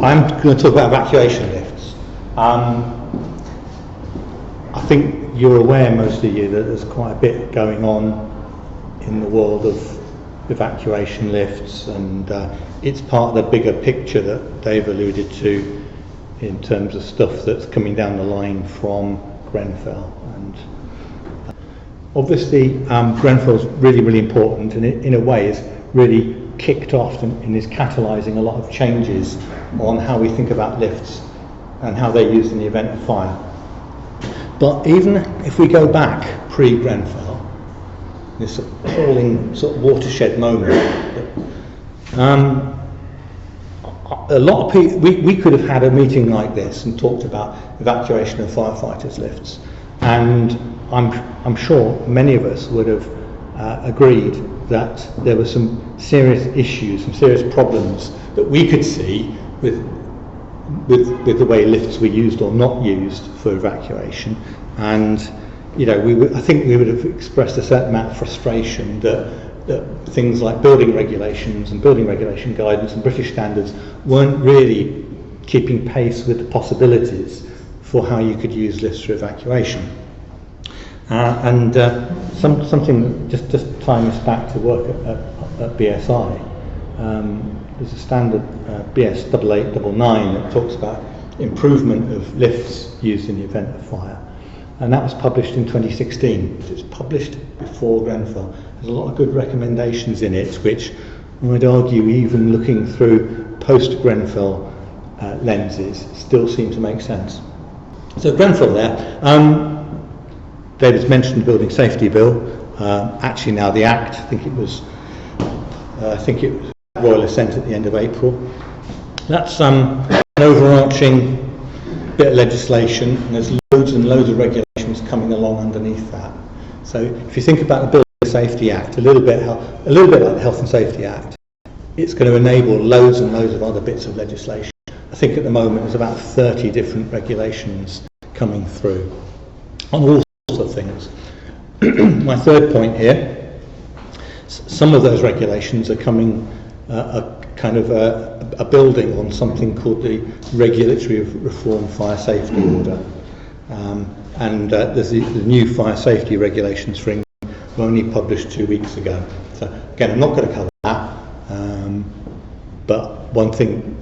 I'm going to talk about evacuation lifts. I think you're aware, most of you, that there's quite a bit going on in the world of evacuation lifts, and it's part of the bigger picture that Dave alluded to in terms of stuff that's coming down the line from Grenfell. And obviously Grenfell's really, really important, and in a way is really kicked off and is catalysing a lot of changes on how we think about lifts and how they're used in the event of fire. But even if we go back pre-Grenfell, this appalling sort of watershed moment, a lot of people, we could have had a meeting like this and talked about evacuation of firefighters' lifts, and I'm sure many of us would have agreed that there were some serious issues, some serious problems that we could see with the way lifts were used or not used for evacuation. And I think we would have expressed a certain amount of frustration that things like building regulations and building regulation guidance and British standards weren't really keeping pace with the possibilities for how you could use lifts for evacuation. Something just tying us back to work at BSI, there's a standard BS 8899 that talks about improvement of lifts used in the event of fire, and that was published in 2016. It was published before Grenfell. There's a lot of good recommendations in it, which I'd argue, even looking through post-Grenfell lenses, still seem to make sense. So Grenfell there. David's mentioned the Building Safety Bill. Actually now the Act, I think it was Royal Assent at the end of April. That's an overarching bit of legislation, and there's loads and loads of regulations coming along underneath that. So if you think about the Building Safety Act, a little bit like the Health and Safety Act, it's going to enable loads and loads of other bits of legislation. I think at the moment there's about 30 different regulations coming through on all sorts of things. My third point here, some of those regulations are coming a building on something called the Regulatory Reform Fire Safety Order, and there's the new fire safety regulations for England were only published 2 weeks ago. So again, I'm not going to cover that, but one thing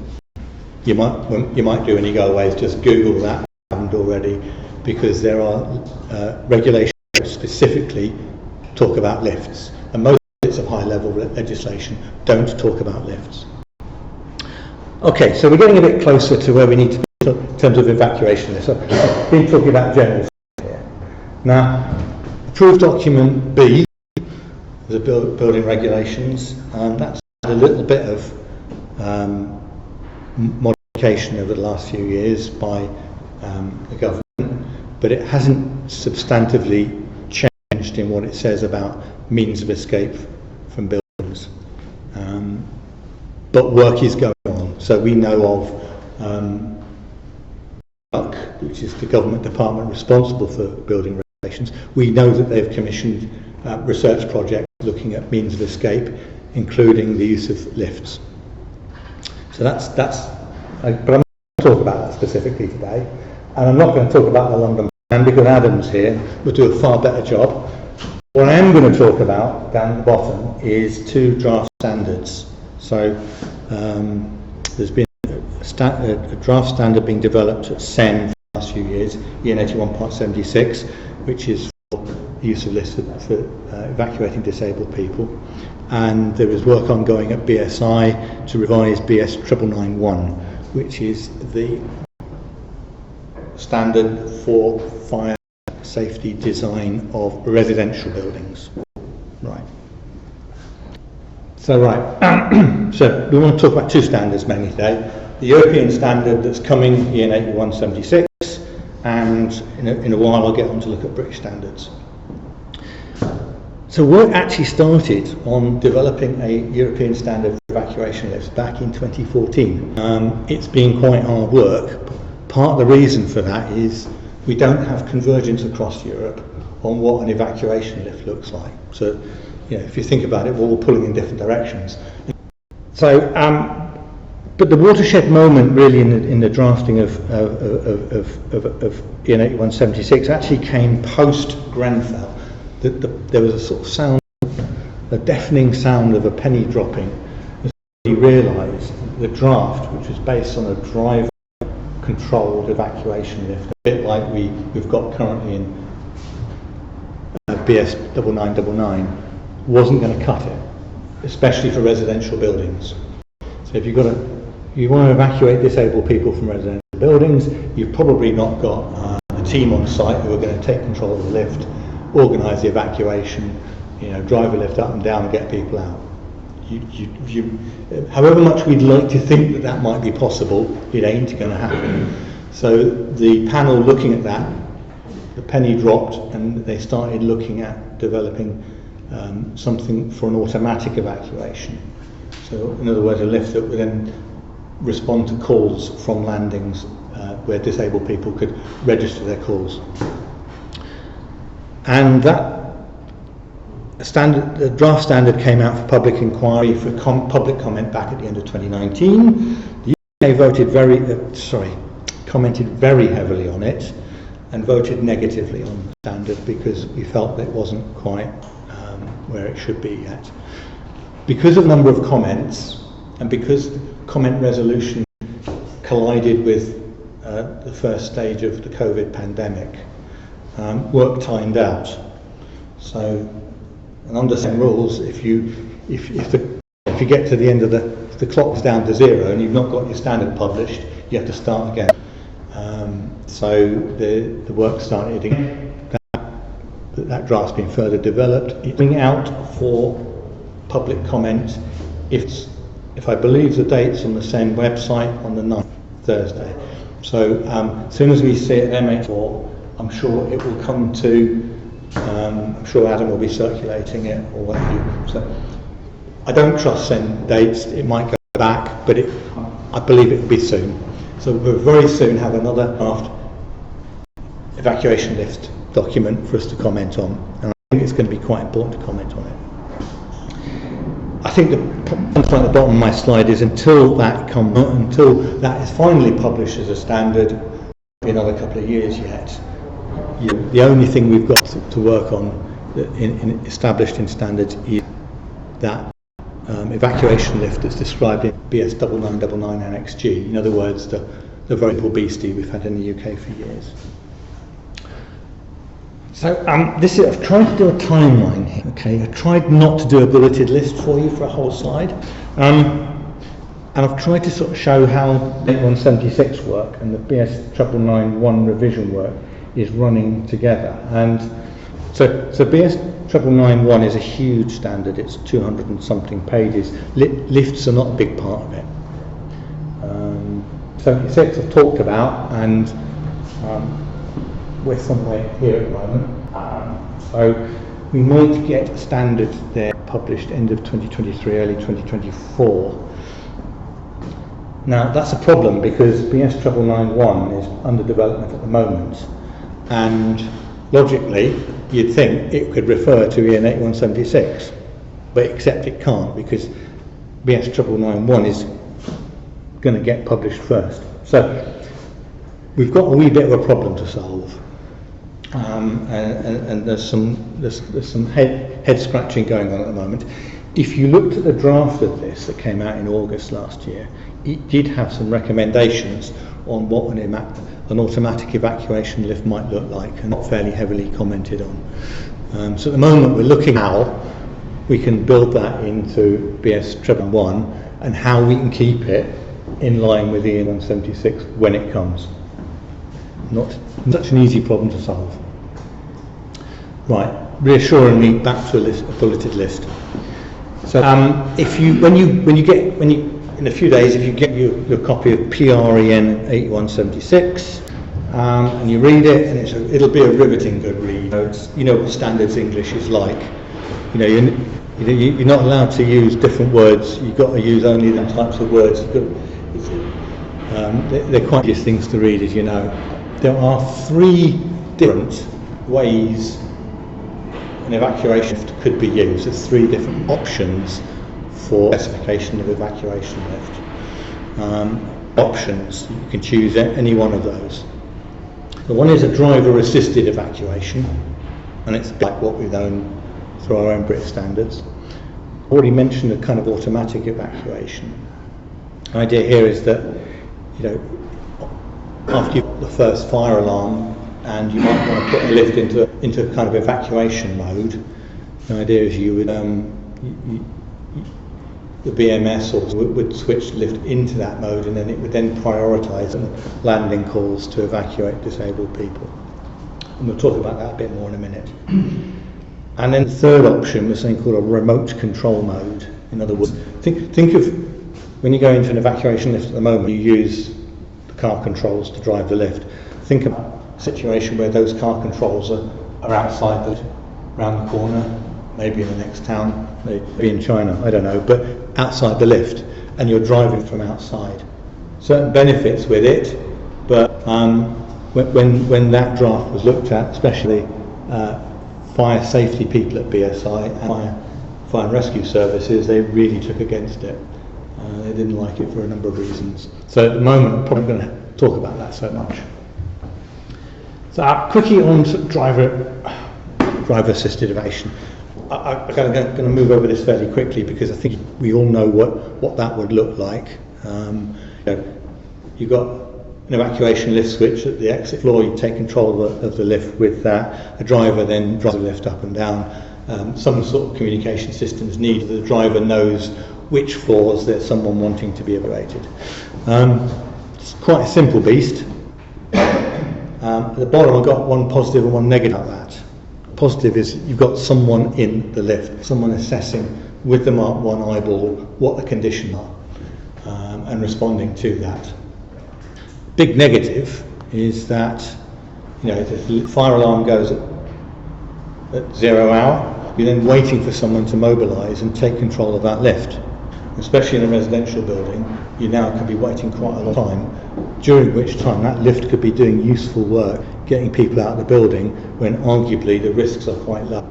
you might do when you go away is just Google that if you haven't already, because there are regulations that specifically talk about lifts, and most bits of high-level legislation don't talk about lifts. Okay, so we're getting a bit closer to where we need to be in terms of evacuation lifts. So I've been talking about general here. Now, approved document B, the building regulations, that's had a little bit of modification over the last few years by the government, but it hasn't substantively changed in what it says about means of escape from buildings. But work is going on. So we know of which is the government department responsible for building regulations. We know that they've commissioned research projects looking at means of escape, including the use of lifts. So that's but I'm not going to talk about that specifically today, and I'm not going to talk about the London plan because Adam's here will do a far better job. What I am going to talk about down at the bottom is 2 draft standards. So there's been a draft standard being developed at SEN for the last few years, EN 81.76, which is for the use of lifts for evacuating disabled people. And there is work ongoing at BSI to revise BS 9991, which is the standard for fire safety design of residential buildings. Right. So so we want to talk about 2 standards mainly today. The European standard that's coming, EN 8176, and in a while I'll get on to look at British standards. So work actually started on developing a European standard for evacuation lifts back in 2014. It's been quite hard work. Part of the reason for that is we don't have convergence across Europe on what an evacuation lift looks like. So, if you think about it, we're all pulling in different directions. So But the watershed moment really in the drafting of EN 8176 actually came post Grenfell. There was a sort of sound, a deafening sound of a penny dropping as we realised the draft, which was based on a driver controlled evacuation lift, a bit like we've got currently in BS 9999, wasn't going to cut it, especially for residential buildings. So if you want to evacuate disabled people from residential buildings, you've probably not got a team on site who are going to take control of the lift, organise the evacuation, drive a lift up and down and get people out. However much we'd like to think that might be possible, it ain't going to happen. So the panel looking at that, the penny dropped and they started looking at developing something for an automatic evacuation. So in other words, a lift that would then respond to calls from landings where disabled people could register their calls. And that the draft standard came out for public inquiry, for public comment back at the end of 2019. The UK commented very heavily on it and voted negatively on the standard because we felt that it wasn't quite where it should be yet. Because of the number of comments and because the comment resolution collided with the first stage of the COVID pandemic, work timed out. So, and under some rules, if you get to the end of the clock's down to zero and you've not got your standard published, you have to start again. So the work started again. That draft's been further developed. It's going out for public comment if I believe the date's on the same website on the 9th, Thursday. So as soon as we see it at MH4, I'm sure it will come to, I'm sure Adam will be circulating it or what have you. So I don't trust send dates, it might go back, but I believe it will be soon. So we'll very soon have another draft evacuation lift document for us to comment on, and I think it's going to be quite important to comment on it. I think the point at the bottom of my slide is until that is finally published as a standard, it'll be another couple of years yet. The only thing we've got to work on established in standards is that evacuation lift that's described in BS 9999 Annex G. In other words, the variable beastie we've had in the UK for years. So I've tried to do a timeline here. Okay, I tried not to do a bulleted list for you for a whole slide, and I've tried to sort of show how 8176 work and the BS 9991 revision work is running together. And so BS 9991 is a huge standard. It's 200 and something pages. Lifts are not a big part of it. 76 I've talked about, and we're somewhere here at the moment. So we might get a standard there published end of 2023, early 2024. Now that's a problem because BS 9991 is under development at the moment, and logically you'd think it could refer to EN 8176, but except it can't because BS 9991 is going to get published first. So we've got a wee bit of a problem to solve. And there's some head scratching going on at the moment. If you looked at the draft of this that came out in August last year, it did have some recommendations on what an automatic evacuation lift might look like, and not fairly heavily commented on. So at the moment we're looking how we can build that into BS 111 and how we can keep it in line with EN 176 when it comes. Not such an easy problem to solve. Right, reassuringly back to a bulleted list. So in a few days, if you get your copy of PREN 8176 and you read it, and it'll be a riveting good read. You know what standards English is like. You're not allowed to use different words. You've got to use only the types of words. They're quite easy things to read, as you know. There are 3 different ways an evacuation lift could be used. There's 3 different options for specification of evacuation lift. options. You can choose any one of those. The one is a driver-assisted evacuation, and it's like what we've known through our own British standards. Already mentioned a kind of automatic evacuation. The idea here is that, after you've got the first fire alarm and you might want to put a lift into kind of evacuation mode, the idea is you would the BMS would switch the lift into that mode, and then it would then prioritise landing calls to evacuate disabled people. And we'll talk about that a bit more in a minute. And then the third option was something called a remote control mode. In other words, think of when you go into an evacuation lift at the moment, you use the car controls to drive the lift. Think about a situation where those car controls are outside around the corner, maybe in the next town, maybe in China, I don't know, but outside the lift, and you're driving from outside. Certain benefits with it, but when that draft was looked at, especially fire safety people at BSI and fire and rescue services, they really took against it. They didn't like it for a number of reasons. So at the moment, I'm probably going to talk about that so much. So quickly on to driver-assisted evacuation. I'm going to move over this fairly quickly because I think we all know what that would look like. You've got an evacuation lift switch at the exit floor. You take control of the lift with that. A driver then drives the lift up and down. Some sort of communication systems needed. The driver knows which floors there's someone wanting to be evacuated. It's quite a simple beast. At the bottom I've got one positive and one negative about that. Positive is you've got someone in the lift, someone assessing with the Mark 1 eyeball what the conditions are and responding to that. Big negative is that the fire alarm goes at 0 hour, you're then waiting for someone to mobilise and take control of that lift. Especially in a residential building, you now could be waiting quite a long time, during which time that lift could be doing useful work, getting people out of the building when arguably the risks are quite low.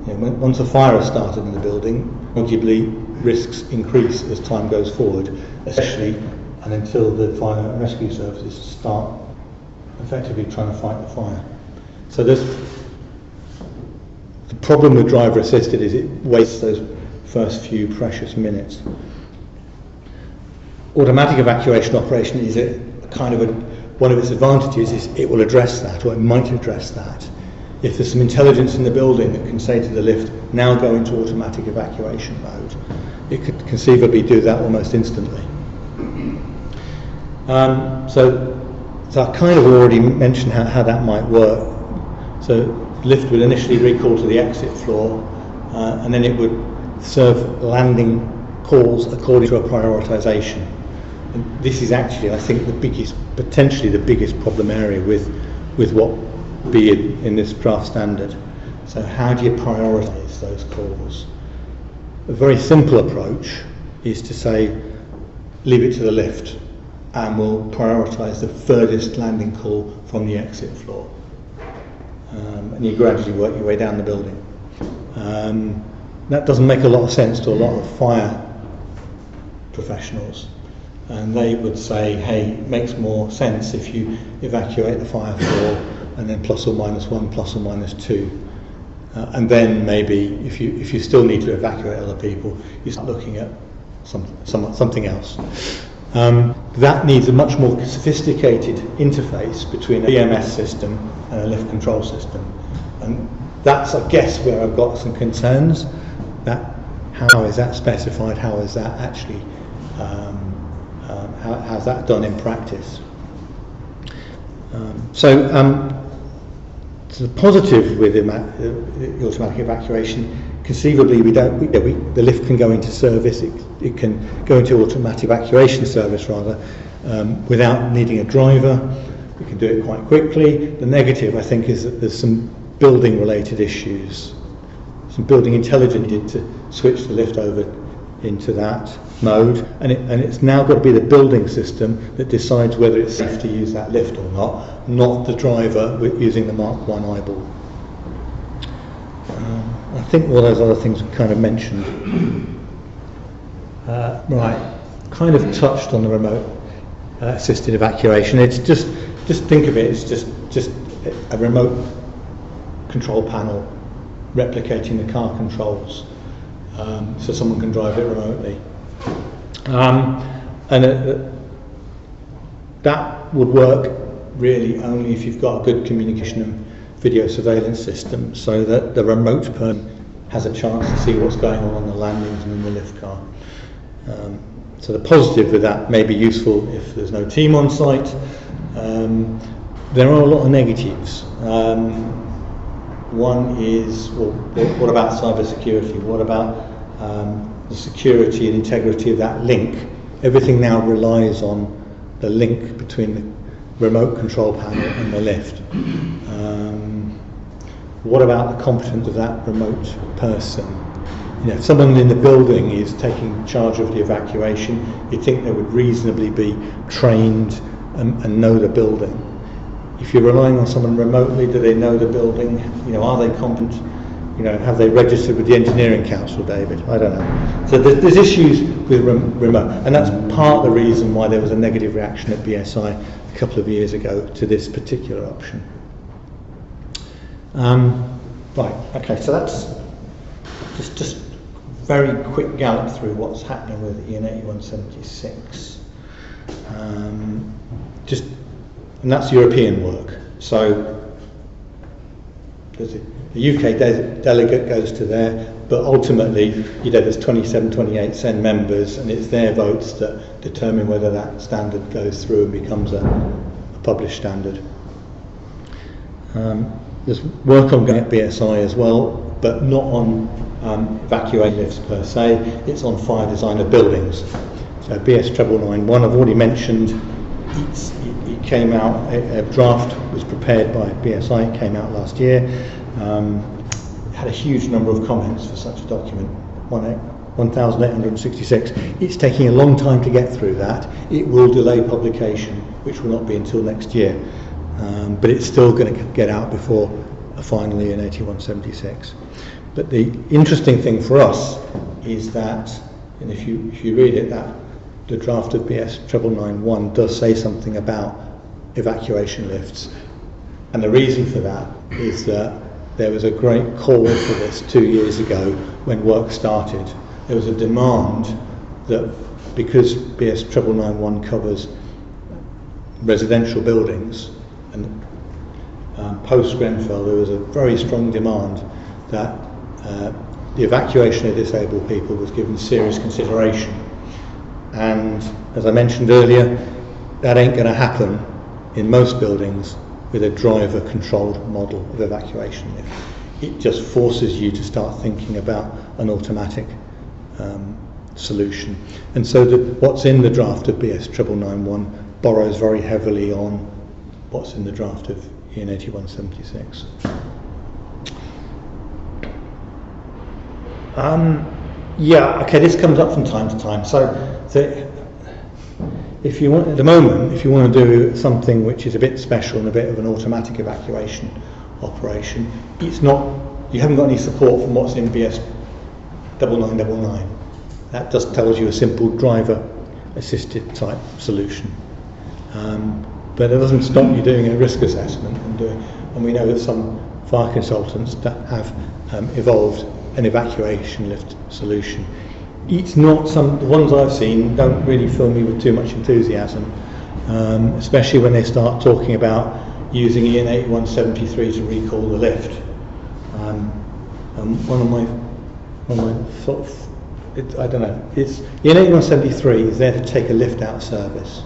Once a fire has started in the building, arguably risks increase as time goes forward, especially and until the fire and rescue services start effectively trying to fight the fire. So the problem with driver assisted is it wastes those first few precious minutes. Automatic evacuation operation is one of its advantages is it will address that, or it might address that. If there's some intelligence in the building that can say to the lift, now go into automatic evacuation mode, it could conceivably do that almost instantly. So I kind of already mentioned how that might work. So the lift would initially recall to the exit floor, and then it would serve landing calls according to a prioritisation. And this is actually, I think, potentially the biggest problem area with what would be in this draft standard. So how do you prioritise those calls? A very simple approach is to say, leave it to the lift, and we'll prioritise the furthest landing call from the exit floor. And you gradually work your way down the building. That doesn't make a lot of sense to a lot of fire professionals, and they would say, hey, it makes more sense if you evacuate the fire floor and then ±1, ±2, and then maybe if you still need to evacuate other people, you start looking at something else. That needs a much more sophisticated interface between a BMS system and a lift control system, and that's, I guess, where I've got some concerns. How is that specified? How is that actually? How's that done in practice? So the positive with the automatic evacuation, conceivably the lift can go into service. It can go into automatic evacuation service rather, without needing a driver. We can do it quite quickly. The negative, I think, is that there's some building related issues. Some building intelligence needed to switch the lift over into that mode, and it's now got to be the building system that decides whether it's safe to use that lift or not the driver using the Mark 1 eyeball. I think all those other things are kind of mentioned. Right, kind of touched on the remote assisted evacuation. It's just think of it as just a remote control panel replicating the car controls, so someone can drive it remotely. That would work really only if you've got a good communication and video surveillance system, so that the remote person has a chance to see what's going on the landings and in the lift car. So the positive with that may be useful if there's no team on site. There are a lot of negatives. One is, well, what about cybersecurity? What about the security and integrity of that link? Everything now relies on the link between the remote control panel and the lift. What about the competence of that remote person? You know, if someone in the building is taking charge of the evacuation, you'd think they would reasonably be trained and know the building. If you're relying on someone remotely, do they know the building? You know, are they competent? You know, have they registered with the engineering council, David? I don't know. So there's issues with remote, and that's part of the reason why there was a negative reaction at BSI a couple of years ago to this particular option. Right, okay, so that's just very quick gallop through what's happening with EN 8176. And that's European work. So the UK delegate goes to there, but ultimately, you know, there's 27, 28 CEN members, and it's their votes that determine whether that standard goes through and becomes a published standard. There's work ongoing at BSI as well, but not on evacuation lifts per se. It's on fire design of buildings. So BS 991, I've already mentioned, it came out, a draft was prepared by BSI, it came out last year. Had a huge number of comments for such a document, 1,866. It's taking a long time to get through that. It will delay publication, which will not be until next year. But it's still going to get out before finally in 8176. But the interesting thing for us is that, and if you read it, that the draft of BS 991 does say something about evacuation lifts. And the reason for that is that there was a great call for this 2 years ago when work started. There was a demand that, because BS 991 covers residential buildings, and post-Grenfell there was a very strong demand that the evacuation of disabled people was given serious consideration. And as I mentioned earlier, that ain't going to happen in most buildings with a driver-controlled model of evacuation lift. It just forces you to start thinking about an automatic solution. And so what's in the draft of BS 991 borrows very heavily on what's in the draft of EN 8176. Yeah, okay, this comes up from time to time. So if you want, at the moment, if you want to do something which is a bit special and a bit of an automatic evacuation operation, it's not, you haven't got any support from what's in BS 9999. That just tells you a simple driver-assisted type solution. But it doesn't stop you doing a risk assessment and we know that some fire consultants that have evolved an evacuation lift solution. It's not the ones I've seen don't really fill me with too much enthusiasm, especially when they start talking about using EN 8173 to recall the lift. One of my sort of, I don't know, it's EN 8173 is there to take a lift out of service.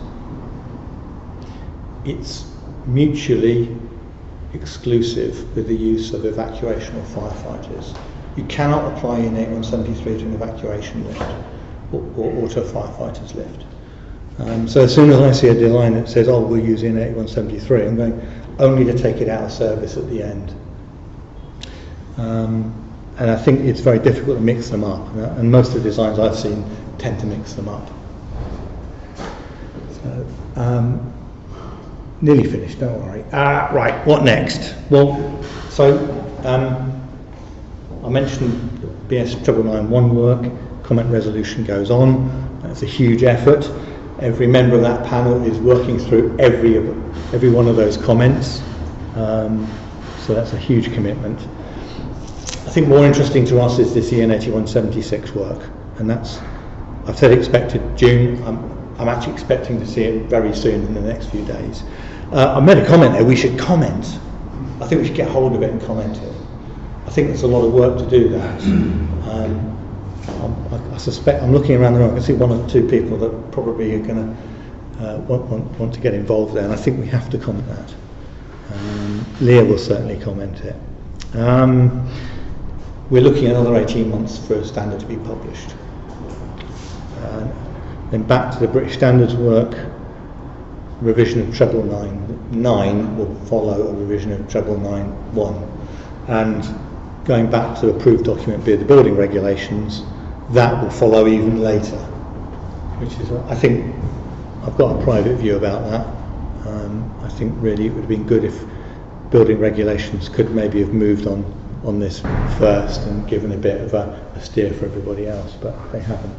It's mutually exclusive with the use of evacuation or firefighters. You cannot apply EN 8173 to an evacuation lift or to a firefighter's lift. So as soon as I see a design that says, oh, we'll use EN 8173, I'm going only to take it out of service at the end. And I think it's very difficult to mix them up, and most of the designs I've seen tend to mix them up. So, nearly finished, don't worry. Right, what next? Well, so I mentioned BS 9991 work, comment resolution goes on. That's a huge effort. Every member of that panel is working through every one of those comments. So that's a huge commitment. I think more interesting to us is this EN 8176 work, and that's, I've said expected June. I'm actually expecting to see it very soon in the next few days. I made a comment there, we should comment. I think we should get hold of it and comment it. I think there's a lot of work to do that. I suspect, I'm looking around the room, I can see one or two people that probably are going to want to get involved there, and I think we have to comment that. LEIA will certainly comment it. We're looking at another 18 months for a standard to be published. Then back to the British Standards work, revision of treble 9 will follow a revision of treble 9.1, and going back to approved document B of the building regulations, that will follow even later, which is, I think, I've got a private view about that. I think really it would have been good if building regulations could maybe have moved on this first and given a bit of a steer for everybody else, but they haven't.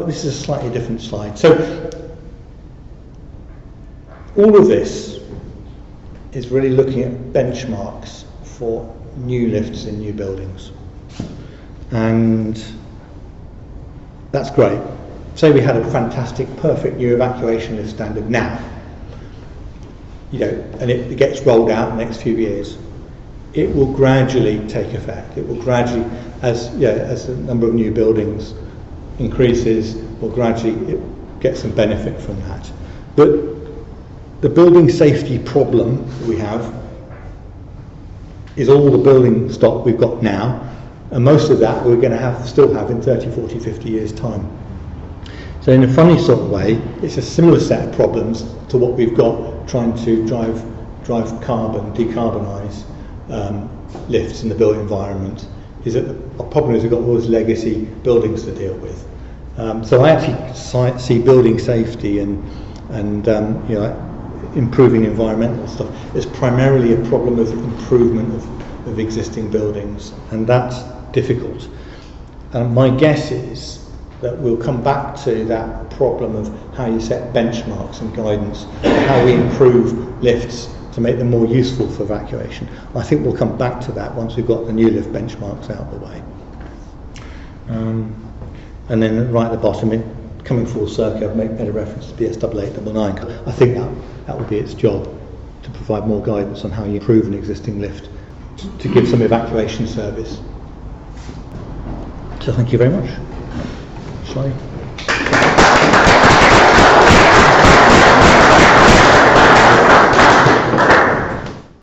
This is a slightly different slide. So all of this is really looking at benchmarks for new lifts in new buildings, and that's great. Say we had a fantastic, perfect new evacuation lift standard now, and it gets rolled out in the next few years. It will gradually take effect. It will gradually, as the number of new buildings increases, will gradually get some benefit from that. But the building safety problem that we have is all the building stock we've got now, and most of that we're going to still have in 30, 40, 50 years' time. So in a funny sort of way, it's a similar set of problems to what we've got trying to drive decarbonise lifts in the built environment. Is that the problem is we've got all those legacy buildings to deal with. So I actually see building safety and improving environmental stuff as primarily a problem of improvement of existing buildings, and that's difficult. My guess is that we'll come back to that problem of how you set benchmarks and guidance, how we improve lifts to make them more useful for evacuation. I think we'll come back to that once we've got the new lift benchmarks out of the way. And then right at the bottom, coming full circle, I've made a reference to BS 8899. I think that will be its job, to provide more guidance on how you improve an existing lift to give some evacuation service. So thank you very much. Shall I?